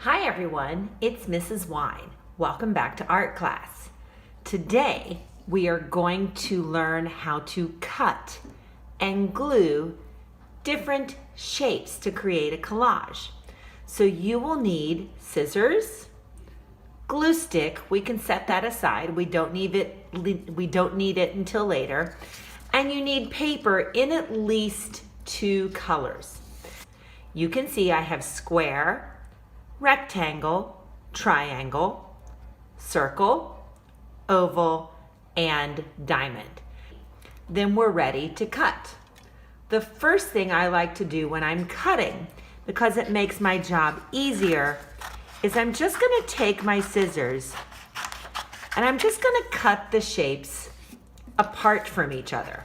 Hi everyone, it's Mrs. Wine. Welcome back to art class. Today we are going to learn how to cut and glue different shapes to create a collage. So you will need scissors, glue stick, we can set that aside. We don't need it until later. And you need paper in at least 2 colors. You can see I have square, rectangle, triangle, circle, oval, and diamond. Then we're ready to cut. The first thing I like to do when I'm cutting, because it makes my job easier, is I'm just gonna take my scissors and I'm just gonna cut the shapes apart from each other.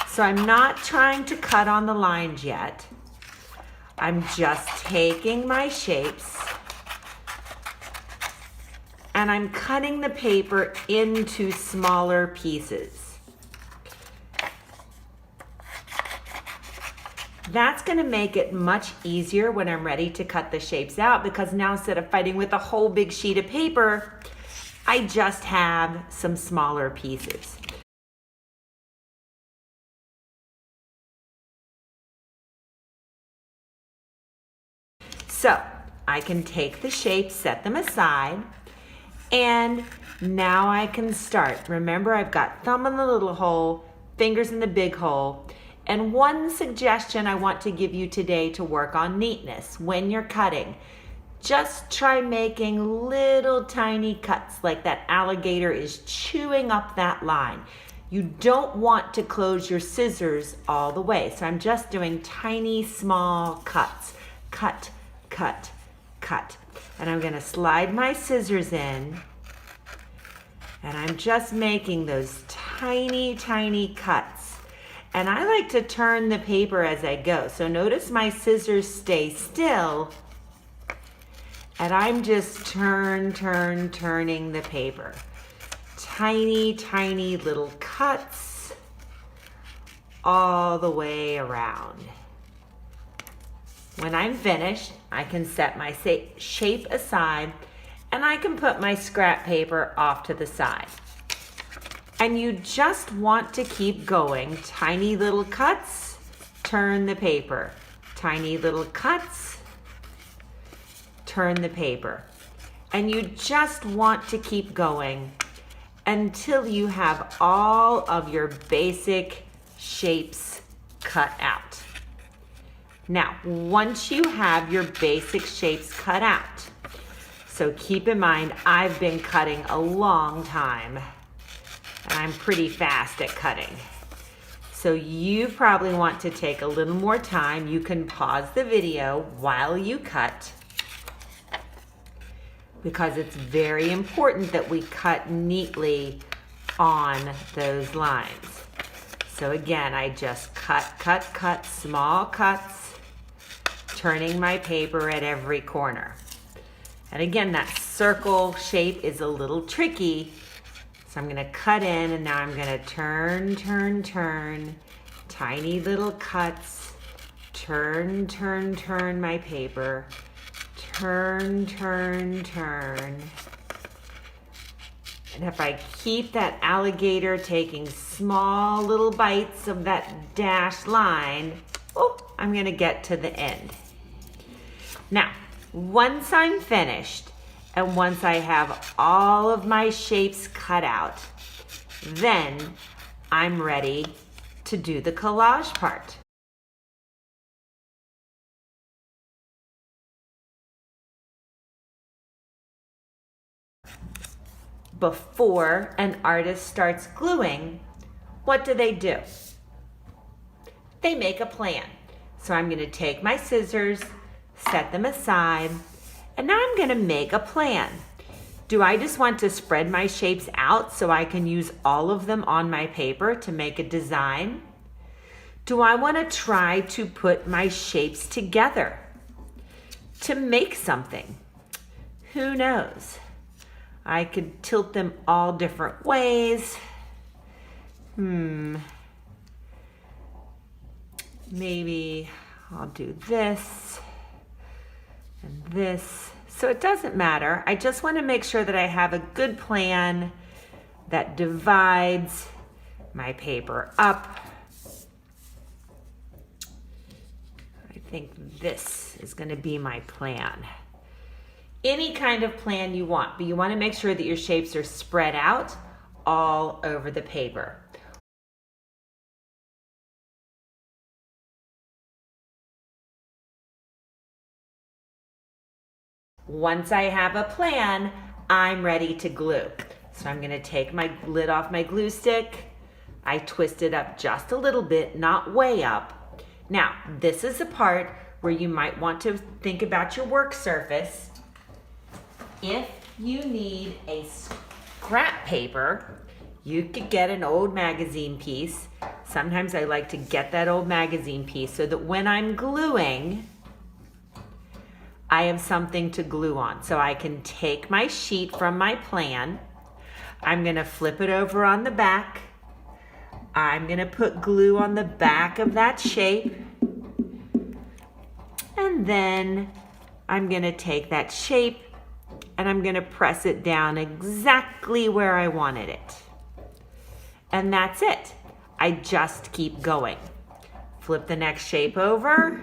So I'm not trying to cut on the lines yet. I'm just taking my shapes and I'm cutting the paper into smaller pieces. That's gonna make it much easier when I'm ready to cut the shapes out, because now instead of fighting with a whole big sheet of paper, I just have some smaller pieces. So I can take the shapes, set them aside, and now I can start. Remember, I've got thumb in the little hole, fingers in the big hole. And one suggestion I want to give you today to work on neatness when you're cutting, just try making little tiny cuts like that alligator is chewing up that line. You don't want to close your scissors all the way. So I'm just doing tiny, small cuts. Cut, cut, cut. And I'm gonna slide my scissors in, and I'm just making those tiny, tiny cuts. And I like to turn the paper as I go. So notice my scissors stay still, and I'm just turning the paper. Tiny, tiny little cuts all the way around. When I'm finished, I can set my shape aside and I can put my scrap paper off to the side. And you just want to keep going. Tiny little cuts, turn the paper. Tiny little cuts, turn the paper. And you just want to keep going until you have all of your basic shapes cut out. Now, once you have your basic shapes cut out, so keep in mind, I've been cutting a long time, and I'm pretty fast at cutting. So you probably want to take a little more time. You can pause the video while you cut, because it's very important that we cut neatly on those lines. So again, I just cut, small cuts, turning my paper at every corner. And again, that circle shape is a little tricky. So I'm gonna cut in, and now I'm gonna turn, tiny little cuts, turn my paper, turn. And if I keep that alligator taking small little bites of that dashed line, I'm gonna get to the end. Now, once I'm finished, and once I have all of my shapes cut out, then I'm ready to do the collage part. Before an artist starts gluing, what do? They make a plan. So I'm gonna take my scissors, set them aside, and now I'm gonna make a plan. Do I just want to spread my shapes out so I can use all of them on my paper to make a design? Do I want to try to put my shapes together to make something? Who knows? I could tilt them all different ways. Maybe I'll do this and this. So it doesn't matter. I just want to make sure that I have a good plan that divides my paper up. I think this is going to be my plan. Any kind of plan you want, but you want to make sure that your shapes are spread out all over the paper. Once I have a plan, I'm ready to glue. So I'm gonna take my lid off my glue stick. I twist it up just a little bit, not way up. Now, this is the part where you might want to think about your work surface. If you need a scrap paper, you could get an old magazine piece. Sometimes I like to get that old magazine piece so that when I'm gluing, I have something to glue on. So I can take my sheet from my plan. I'm gonna flip it over on the back. I'm gonna put glue on the back of that shape. And then I'm gonna take that shape and I'm gonna press it down exactly where I wanted it. And that's it. I just keep going. Flip the next shape over.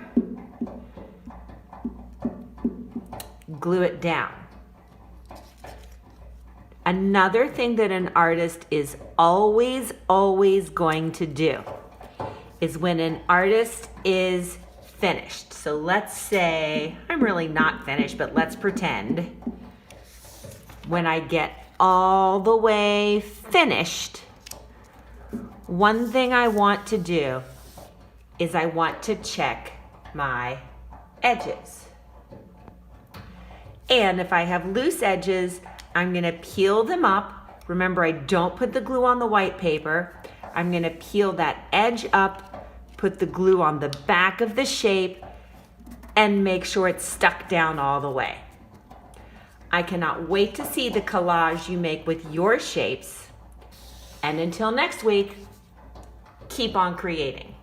Glue it down. Another thing that an artist is always going to do is when an artist is finished. So let's say, I'm really not finished, but let's pretend. When I get all the way finished, one thing I want to do is I want to check my edges. And if I have loose edges, I'm gonna peel them up. Remember, I don't put the glue on the white paper. I'm gonna peel that edge up, put the glue on the back of the shape, and make sure it's stuck down all the way. I cannot wait to see the collage you make with your shapes. And until next week, keep on creating.